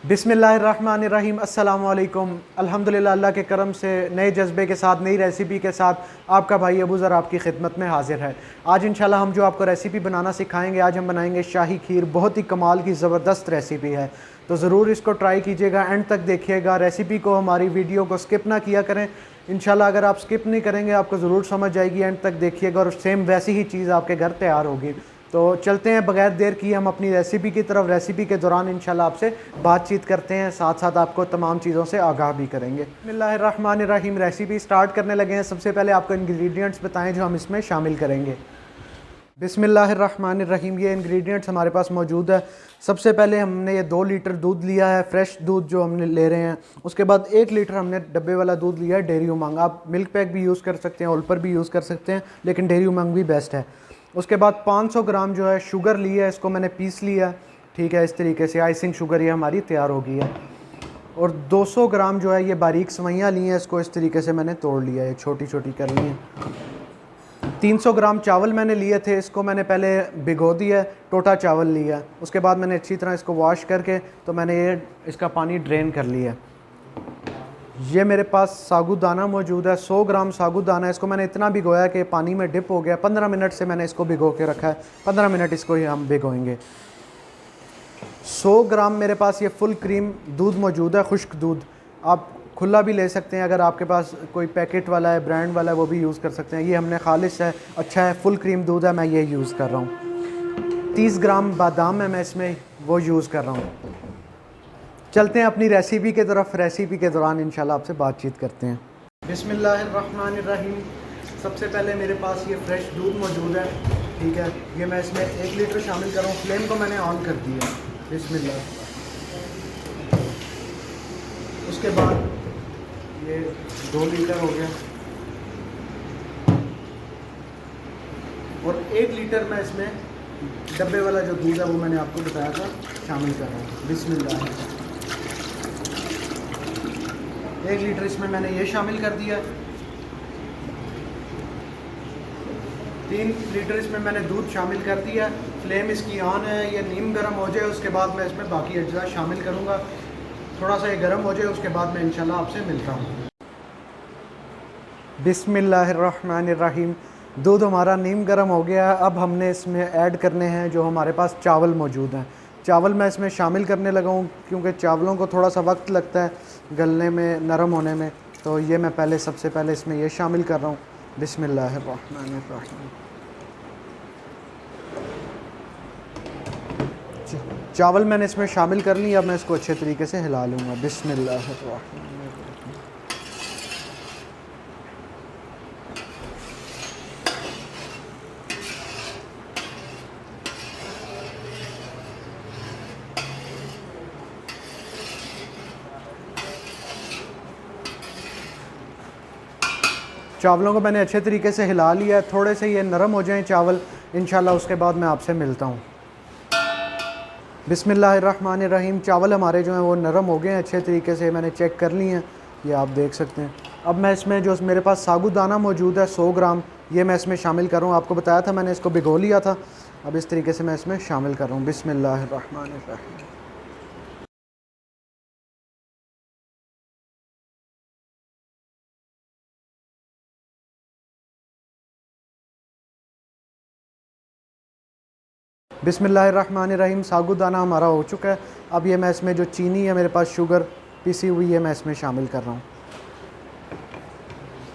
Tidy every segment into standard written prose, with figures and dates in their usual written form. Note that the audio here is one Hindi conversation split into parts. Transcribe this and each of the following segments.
बिस्मिल्लाहिर्रहमानिर्रहीम अस्सलामु अलैकुम। अल्हम्दुलिल्लाह, अल्लाह के करम से नए जज्बे के साथ नई रेसिपी के साथ आपका भाई अबू ज़र आपकी खिदमत में हाजिर है। आज इंशाल्लाह हम जो आपको रेसिपी बनाना सिखाएंगे, आज हम बनाएंगे शाही खीर। बहुत ही कमाल की ज़बरदस्त रेसिपी है, तो ज़रूर इसको ट्राई कीजिएगा, एंड तक देखिएगा रेसिपी को, हमारी वीडियो को स्किप ना किया करें। इंशाल्लाह अगर आप स्किप नहीं करेंगे आपको ज़रूर समझ आएगी, एंड तक देखिएगा और सेम वैसी ही चीज़ आपके घर तैयार होगी। तो चलते हैं बगैर देर किए हम अपनी रेसिपी की तरफ। रेसिपी के दौरान इंशाल्लाह आपसे बातचीत करते हैं, साथ साथ आपको तमाम चीज़ों से आगाह भी करेंगे। बिस्मिल्लाहिर्रहमानिर्रहीम, रेसिपी स्टार्ट करने लगे हैं। सबसे पहले आपको इंग्रेडिएंट्स बताएं जो हम इसमें शामिल करेंगे। बिस्मिल्लाहिर्रहमानिर्रहीम, ये इंग्रेडिएंट्स हमारे पास मौजूद है। सबसे पहले हमने ये 2 लीटर दूध लिया है, फ्रेश दूध जो हमने ले रहे हैं। उसके बाद 1 लीटर हमने डब्बे वाला दूध लिया है, डेयरी उमंग। आप मिल्क पैक भी यूज़ कर सकते हैं, ओल्पर भी यूज़ कर सकते हैं, लेकिन डेयरी उमंग भी बेस्ट है। उसके बाद 500 ग्राम जो है शुगर ली है, इसको मैंने पीस लिया, ठीक है। इस तरीके से आइसिंग शुगर ये हमारी तैयार हो गई है। और 200 ग्राम जो है ये बारीक सवैयाँ ली हैं, इसको इस तरीके से मैंने तोड़ लिया है, छोटी छोटी कर ली हैं। 300 ग्राम चावल मैंने लिए थे, इसको मैंने पहले भिगो दिया है, टोटा चावल लिया। उसके बाद मैंने अच्छी तरह इसको वॉश करके तो मैंने ये इसका पानी ड्रेन कर लिया है। ये मेरे पास साबूदाना मौजूद है, 100 ग्राम साबूदाना। इसको मैंने इतना भिगोया कि पानी में डिप हो गया। 15 मिनट से मैंने इसको भिगो के रखा है, 15 मिनट इसको ही हम भिगोएंगे। 100 ग्राम मेरे पास ये फुल क्रीम दूध मौजूद है, खुश्क दूध। आप खुला भी ले सकते हैं, अगर आपके पास कोई पैकेट वाला है, ब्रांड वाला है, वो भी यूज़ कर सकते हैं। ये हमने खालिश है, अच्छा है, फुल क्रीम दूध है, मैं ये यूज़ कर रहा हूँ। 30 ग्राम बादाम है, मैं इसमें वो यूज़ कर रहा हूँ। चलते हैं अपनी रेसिपी के तरफ। रेसिपी के दौरान इंशाल्लाह आपसे बातचीत करते हैं। बिस्मिल्लाहिर्रहमानिर्रहीम, सबसे पहले मेरे पास ये फ्रेश दूध मौजूद है, ठीक है। ये मैं इसमें 1 लीटर शामिल कर रहा हूँ। फ्लेम को मैंने ऑन कर दिया। बिस्मिल्लाह। उसके बाद ये 2 लीटर हो गया, और 1 लीटर मैं इसमें डब्बे वाला जो दूध है वो मैंने आपको बताया था शामिल कर रहा हूँ। बिस्मिल्लाह। 1 लीटर इसमें मैंने ये शामिल कर दिया। 3 लीटर इसमें मैंने दूध शामिल कर दिया। फ्लेम इसकी ऑन है, ये नीम गर्म हो जाए उसके बाद मैं इसमें बाकी अज्जा शामिल करूँगा। थोड़ा सा ये गर्म हो जाए उसके बाद मैं इंशाल्लाह आपसे मिलता हूँ। बिस्मिल्लाहिर्रहमानिर्रहीम, दूध हमारा नीम गर्म हो गया है। अब हमने इसमें ऐड करने हैं जो हमारे पास चावल मौजूद हैं। चावल मैं इसमें शामिल करने लगा हूँ, क्योंकि चावलों को थोड़ा सा वक्त लगता है गलने में, नरम होने में। तो ये मैं पहले सबसे पहले इसमें ये शामिल कर रहा हूँ। बिस्मिल्लाहिर्रहमानिर्रहीम। चावल मैंने इसमें शामिल कर लिया। अब मैं इसको अच्छे तरीके से हिला लूँगा। बिस्मिल्लाहिर्रहमानिर्रहीम। चावलों को मैंने अच्छे तरीके से हिला लिया है। थोड़े से ये नरम हो जाएं चावल, इंशाल्लाह उसके बाद मैं आपसे मिलता हूँ। बिस्मिल्लाहिर्रहमानिर्रहीम, चावल हमारे जो हैं वो नरम हो गए हैं अच्छे तरीके से, मैंने चेक कर लिए हैं, ये आप देख सकते हैं। अब मैं इसमें जो मेरे पास साबूदाना मौजूद है 100 ग्राम, ये मैं इसमें शामिल कर रहा हूँ। आपको बताया था मैंने इसको भिगो लिया था। अब इस तरीके से मैं इसमें शामिल कर रहा हूँ। बिस्मिल्लाहिर्रहमानिर्रहीम। बिस्मिल्लाहिर्रहमानिर्रहीम, साबूदाना हमारा हो चुका है। अब ये मैं इसमें जो चीनी है मेरे पास, शुगर पिसी हुई है, मैं इसमें शामिल कर रहा हूँ।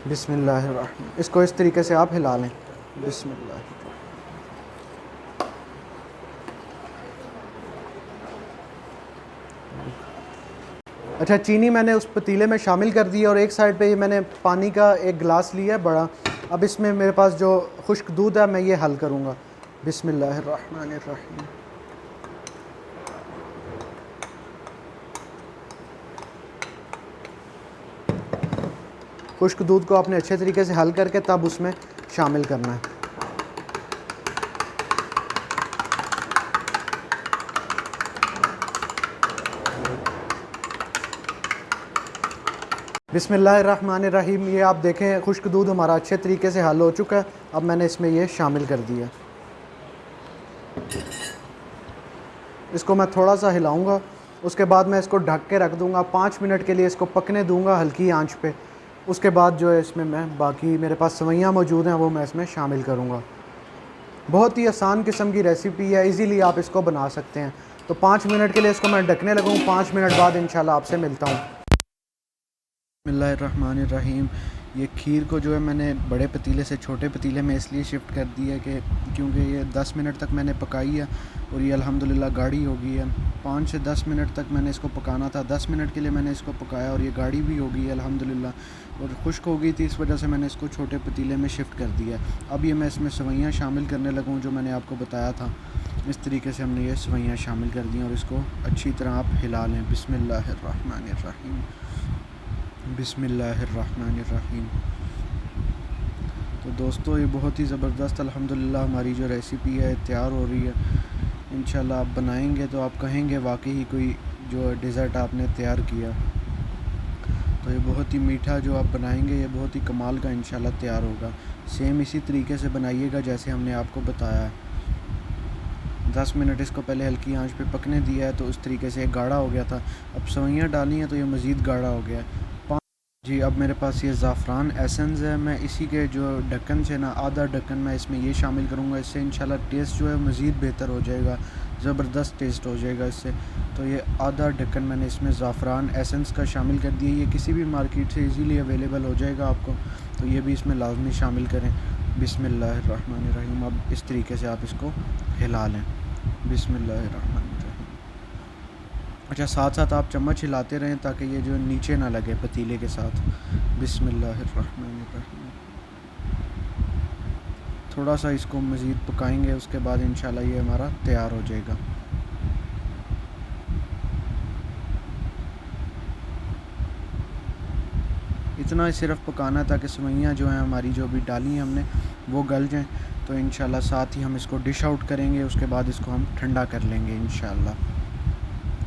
बिस्मिल्लाहिर्रहमानिर्रहीम, इसको इस तरीके से आप हिला लें। बिस्मिल्लाह। अच्छा, चीनी मैंने उस पतीले में शामिल कर दी, और एक साइड पे ये मैंने पानी का एक गिलास लिया है बड़ा। अब इसमें मेरे पास जो खुश्क दूध है मैं ये हल करूँगा। बिस्मिल्लाहिर्रहमानिर्रहीम। खुश्क दूध को आपने अच्छे तरीके से हल करके तब उसमें शामिल करना है। बिस्मिल्लाहिर्रहमानिर्रहीम, ये आप देखें खुश्क दूध हमारा अच्छे तरीके से हल हो चुका है। अब मैंने इसमें ये शामिल कर दिया। इसको मैं थोड़ा सा हिलाऊंगा उसके बाद मैं इसको ढक के रख दूँगा, 5 मिनट के लिए इसको पकने दूँगा हल्की आंच पे। उसके बाद जो है इसमें मैं बाकी मेरे पास सेवइयाँ मौजूद हैं वो मैं इसमें शामिल करूँगा। बहुत ही आसान किस्म की रेसिपी है, इजीली आप इसको बना सकते हैं। तो 5 मिनट के लिए इसको मैं ढकने लगूँ, 5 मिनट बाद इंशाल्लाह आपसे मिलता हूँ। बिस्मिल्लाहिर्रहमानिर्रहीम। ये खीर को जो है मैंने बड़े पतीले से छोटे पतीले में इसलिए शिफ्ट कर दिया है कि क्योंकि ये 10 मिनट तक मैंने पकाई है और ये अल्हम्दुलिल्लाह गाढ़ी हो गई है। 5 से 10 मिनट तक मैंने इसको पकाना था, 10 मिनट के लिए मैंने इसको पकाया और ये गाढ़ी भी हो गई है अल्हम्दुलिल्लाह, और खुश्क हो गई थी, इस वजह से मैंने इसको छोटे पतीले में शिफ्ट कर दिया है। अब ये मैं इसमें सेवइयाँ शामिल करने लगूँ जो मैंने आपको बताया था। इस तरीके से हमने ये सेवइयाँ शामिल कर दी और इसको अच्छी तरह आप हिला लें। बिस्मिल्लाहिर्रहमानिर्रहीम, बिस्मिल्लाहिर्रहमानिर्रहीम। तो दोस्तों ये बहुत ही ज़बरदस्त अल्हम्दुलिल्लाह हमारी जो रेसिपी है तैयार हो रही है। इंशाल्लाह आप बनाएंगे तो आप कहेंगे वाकई कोई जो डिज़र्ट आपने तैयार किया। तो ये बहुत ही मीठा जो आप बनाएंगे ये बहुत ही कमाल का इंशाल्लाह तैयार होगा। सेम इसी तरीके से बनाइएगा जैसे हमने आपको बताया है। 10 मिनट इसको पहले हल्की आंच पे पकने दिया है तो उस तरीके से गाढ़ा हो गया था। अब सेवइयाँ डाली हैं तो ये मज़ीद गाढ़ा हो गया है। जी अब मेरे पास ये ज़ाफ़रान एसेंस है, मैं इसी के जो ढक्कन से ना आधा ढक्कन मैं इसमें ये शामिल करूँगा। इससे इंशाल्लाह टेस्ट जो है मज़ीद बेहतर हो जाएगा, ज़बरदस्त टेस्ट हो जाएगा इससे। तो ये आधा ढक्कन मैंने इसमें ज़ाफ़रान एसेंस का शामिल कर दिया। ये किसी भी मार्केट से इजीली अवेलेबल हो जाएगा आपको, तो ये भी इसमें लाजमी शामिल करें। बिस्मिल्लाहिर्रहमानिर्रहीम। अब इस तरीके से आप इसको हिला लें। बिस्मिल्लाहिर्रहमानिर्रहीम। अच्छा, साथ साथ आप चम्मच हिलाते रहें ताकि ये जो नीचे ना लगे पतीले के साथ। बिस्मिल्लाहिर्रहमानिर्रहीम। थोड़ा सा इसको मज़ीद पकाएंगे, उसके बाद इंशाल्लाह ये हमारा तैयार हो जाएगा। इतना ही सिर्फ पकाना ताकि सेवइयाँ जो हैं हमारी जो भी डाली हैं हमने वो गल जाएं। तो इंशाल्लाह साथ ही हम इसको डिश आउट करेंगे, उसके बाद इसको हम ठंडा कर लेंगे इंशाल्लाह।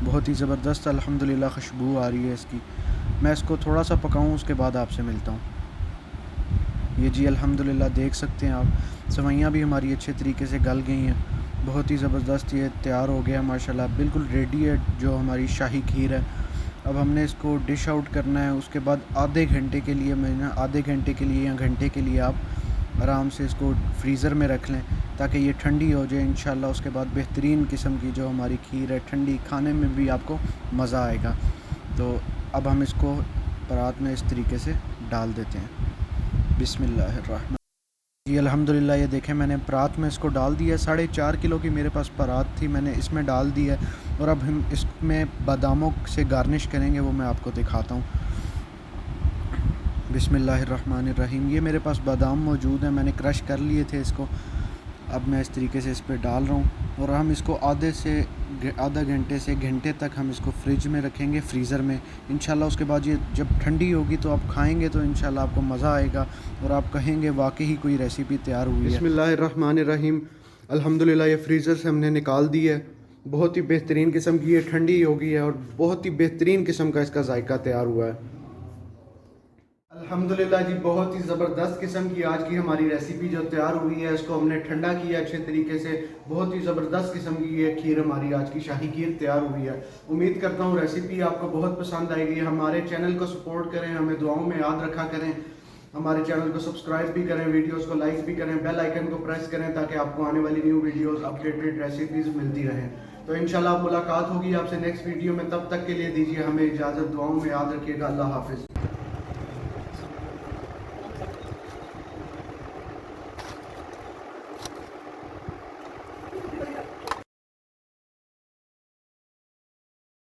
बहुत ही ज़बरदस्त अल्हम्दुलिल्लाह खुशबू आ रही है इसकी। मैं इसको थोड़ा सा पकाऊं उसके बाद आपसे मिलता हूँ। ये जी अल्हम्दुलिल्लाह देख सकते हैं आप, सेवइयाँ भी हमारी अच्छे तरीके से गल गई हैं। बहुत ही ज़बरदस्त ये तैयार हो गया माशाल्लाह, बिल्कुल रेडी है जो हमारी शाही खीर है। अब हमने इसको डिश आउट करना है, उसके बाद आधे घंटे के लिए आधे घंटे के लिए या घंटे के लिए आप आराम से इसको फ्रीज़र में रख लें ताकि ये ठंडी हो जाए इंशाल्लाह। उसके बाद बेहतरीन किस्म की जो हमारी खीर है ठंडी खाने में भी आपको मज़ा आएगा। तो अब हम इसको परात में इस तरीके से डाल देते हैं। बिस्मिल्लाहिर्रहमान। जी अल्हम्दुलिल्लाह ये देखें मैंने परात में इसको डाल दिया। 4.5 किलो की मेरे पास परात थी, मैंने इसमें डाल दिया और अब हम इसमें बादामों से गार्निश करेंगे, वो मैं आपको दिखाता हूँ। बिस्मिल्लाहिर्रहमानिर्रहीम। ये मेरे पास बादाम मौजूद हैं, मैंने क्रश कर लिए थे इसको। अब मैं इस तरीके से इस पर डाल रहा हूँ और हम इसको आधा घंटे से घंटे तक हम इसको फ्रिज में रखेंगे, फ्रीज़र में इंशाल्लाह। उसके बाद ये जब ठंडी होगी तो आप खाएंगे तो इंशाल्लाह आपको मज़ा आएगा और आप कहेंगे वाकई ही कोई रेसिपी तैयार हुई है। बिस्मिल्लाहिर्रहमानिर्रहीम। अल्हम्दुलिल्लाह ये फ्रीज़र से हमने निकाल दी है। बहुत ही बेहतरीन किस्म की ये ठंडी हो गई है और बहुत ही बेहतरीन किस्म का इसका जायका तैयार हुआ है। अल्हम्दुलिल्लाह जी, बहुत ही ज़बरदस्त किस्म की आज की हमारी रेसिपी जो तैयार हुई है, इसको हमने ठंडा किया अच्छे तरीके से। बहुत ही ज़बरदस्त किस्म की ये खीर हमारी आज की शाही खीर तैयार हुई है। उम्मीद करता हूँ रेसिपी आपको बहुत पसंद आएगी। हमारे चैनल को सपोर्ट करें, हमें दुआओं में याद रखा करें। हमारे चैनल को सब्सक्राइब भी करें, वीडियोज़ को लाइक भी करें, बेल आइकन को प्रेस करें ताकि आपको आने वाली न्यू वीडियोज़ अपडेटेड रेसिपीज़ मिलती रहें। तो इंशाल्लाह मुलाकात होगी आपसे नेक्स्ट वीडियो में, तब तक के लिए दीजिए हमें इजाज़त। दुआओं में याद रखिएगा। अल्लाह हाफिज़।